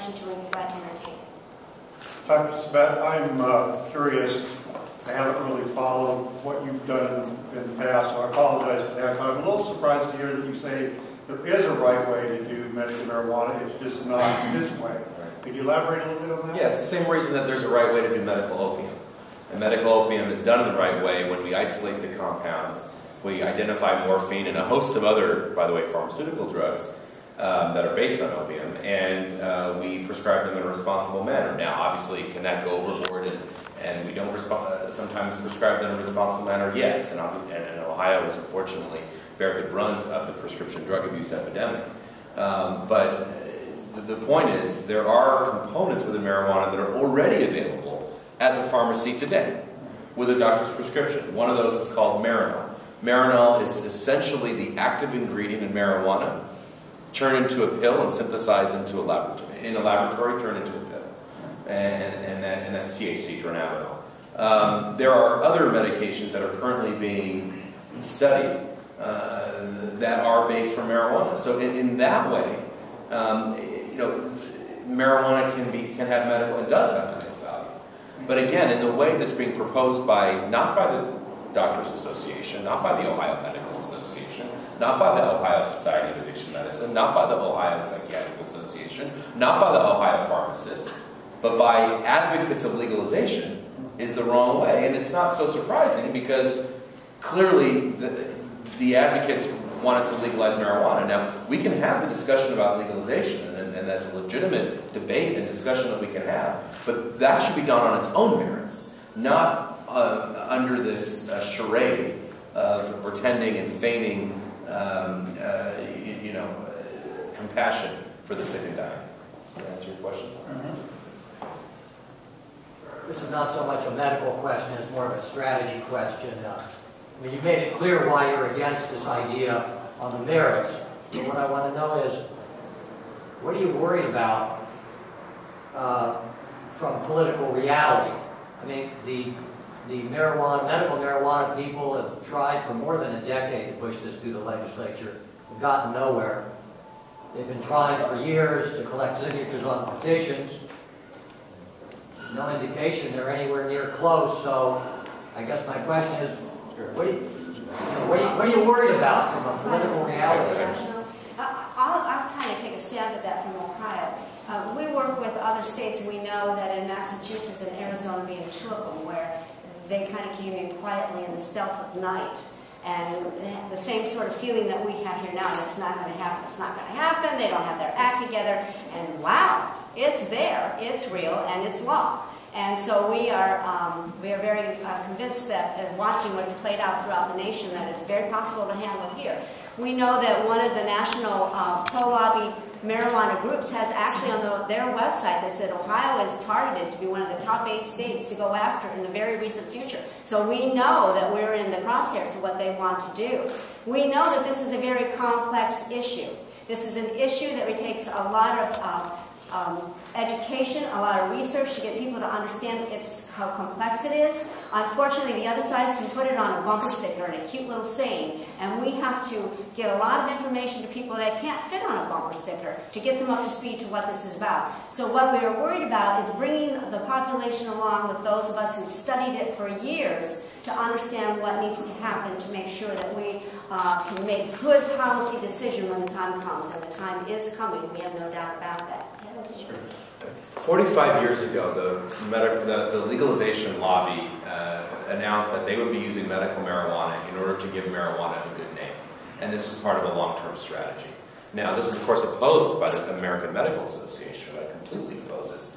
question to be glad to entertain. Dr. Sabet, I'm curious. I haven't really followed what you've done in the past, so I apologize for that. But I'm a little surprised to hear that you say there is a right way to do medical marijuana. It's just not this way. Could you elaborate a little bit on that? Yeah, it's the same reason that there's a right way to do medical opium. And medical opium is done in the right way when we isolate the compounds, we identify morphine and a host of other, by the way, pharmaceutical drugs that are based on opium, and we prescribe them in a responsible manner. Now, obviously, can that go overboard, and we don't sometimes prescribe them in a responsible manner? Yes, and Ohio is unfortunately bear the brunt of the prescription drug abuse epidemic. But the point is, there are components within marijuana that are already available at the pharmacy today with a doctor's prescription. One of those is called Marinol. Marinol is essentially the active ingredient in marijuana turned into a pill and synthesized into a laboratory. In a laboratory, turned into a pill. And that's THC, dronabinol. There are other medications that are currently being studied that are based from marijuana. So in that way, marijuana can have medical and does have medical value. But again, in the way that's being proposed not by the Doctors Association, not by the Ohio Medical Association, not by the Ohio Society of Addiction Medicine, not by the Ohio Psychiatric Association, not by the Ohio pharmacists, but by advocates of legalization is the wrong way. And it's not so surprising because clearly the advocates want us to legalize marijuana. Now, we can have the discussion about legalization, and that's a legitimate debate and discussion that we can have, but that should be done on its own merits, not under this charade of pretending and feigning, compassion for the sick and dying. Can I answer your question? This is not so much a medical question as more of a strategy question. I mean, you made it clear why you're against this idea on the merits. But what I want to know is, what are you worried about from political reality? I mean, the medical marijuana people have tried for more than a decade to push this through the legislature. They've gotten nowhere. They've been trying for years to collect signatures on petitions. No indication they're anywhere near close. So, I guess my question is, what are you worried about from a political reality? I'll kind of take a stab at that from Ohio. We work with other states, and we know that in Massachusetts and Arizona being two of them, where they kind of came in quietly in the stealth of night. And the same sort of feeling that we have here now, that it's not going to happen, it's not going to happen, they don't have their act together, and wow, it's there, it's real, and it's law. And so we are very convinced that watching what's played out throughout the nation, that it's very possible to handle here. We know that one of the national pro-lobby marijuana groups has actually on their website that said Ohio is targeted to be one of the top 8 states to go after in the very recent future. So we know that we're in the crosshairs of what they want to do. We know that this is a very complex issue. This is an issue that takes a lot of education, a lot of research to get people to understand how complex it is. Unfortunately, the other side can put it on a bumper sticker and a cute little saying, and we have to get a lot of information to people that can't fit on a bumper sticker to get them up to speed to what this is about. So what we are worried about is bringing the population along with those of us who've studied it for years to understand what needs to happen to make sure that we can make good policy decisions when the time comes, and the time is coming. We have no doubt about that. Sure. 45 years ago, the legalization lobby announced that they would be using medical marijuana in order to give marijuana a good name. And this was part of a long-term strategy. Now, this is, of course, opposed by the American Medical Association, that completely opposes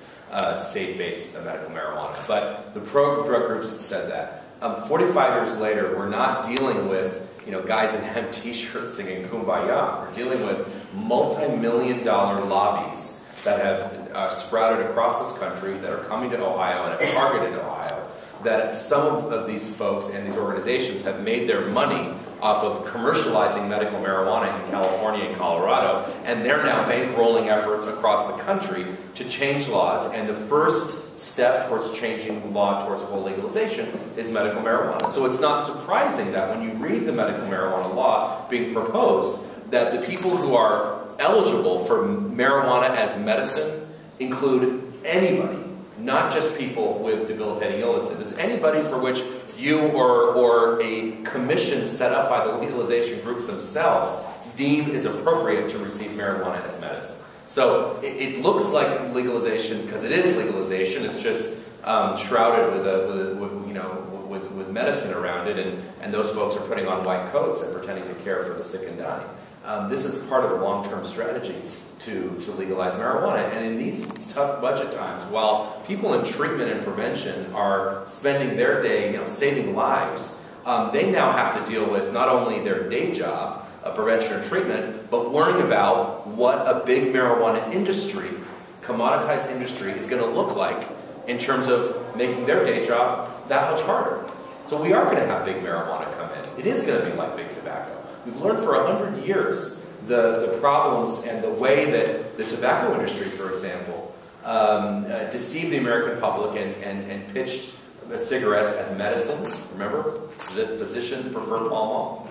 state-based medical marijuana. But the pro-drug groups said that. 45 years later, we're not dealing with guys in hemp t-shirts singing Kumbaya. We're dealing with multi-million-dollar lobbies that have sprouted across this country, that are coming to Ohio and have targeted Ohio, that some of these folks and these organizations have made their money off of commercializing medical marijuana in California and Colorado, and they're now bankrolling efforts across the country to change laws, and the first step towards changing the law towards full legalization is medical marijuana. So it's not surprising that when you read the medical marijuana law being proposed, that the people who are eligible for marijuana as medicine include anybody, not just people with debilitating illnesses. It's anybody for which you or a commission set up by the legalization groups themselves deem is appropriate to receive marijuana as medicine. So it looks like legalization because it is legalization. It's just shrouded with medicine around it, and those folks are putting on white coats and pretending to care for the sick and dying. This is part of a long-term strategy to legalize marijuana. And in these tough budget times, while people in treatment and prevention are spending their day, saving lives, they now have to deal with not only their day job of prevention and treatment, but worrying about what a big marijuana industry, commoditized industry, is going to look like in terms of making their day job that much harder. So we are going to have big marijuana come in. It is going to be like big tobacco. We've learned for 100 years the problems and the way that the tobacco industry, for example, deceived the American public and pitched cigarettes as medicine. Remember? The physicians prefer Pall Mall.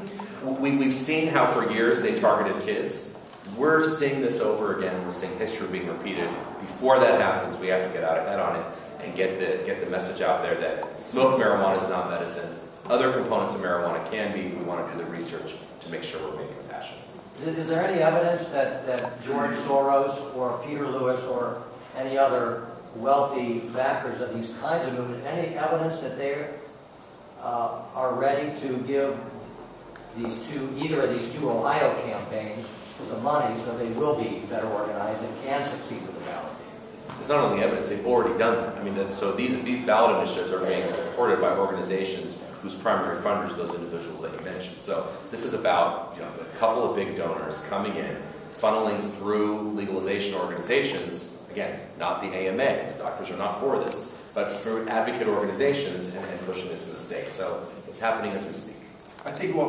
We've seen how for years they targeted kids. We're seeing this over again. We're seeing history being repeated. Before that happens, we have to get out ahead on it and get the message out there that smoked marijuana is not medicine. Other components of marijuana can be. We want to do the research to make sure we're being compassionate. Is there any evidence that George Soros or Peter Lewis or any other wealthy backers of these kinds of movements, any evidence that they are ready to give either of these two Ohio campaigns some money so they will be better organized and can succeed with the ballot? It's not only evidence, they've already done that. I mean, so these ballot initiatives are being supported by organizations whose primary funders are those individuals that you mentioned. So this is about a couple of big donors coming in, funneling through legalization organizations, again, not the AMA, the doctors are not for this, but through advocate organizations and pushing this in the state. So it's happening as we speak. I think what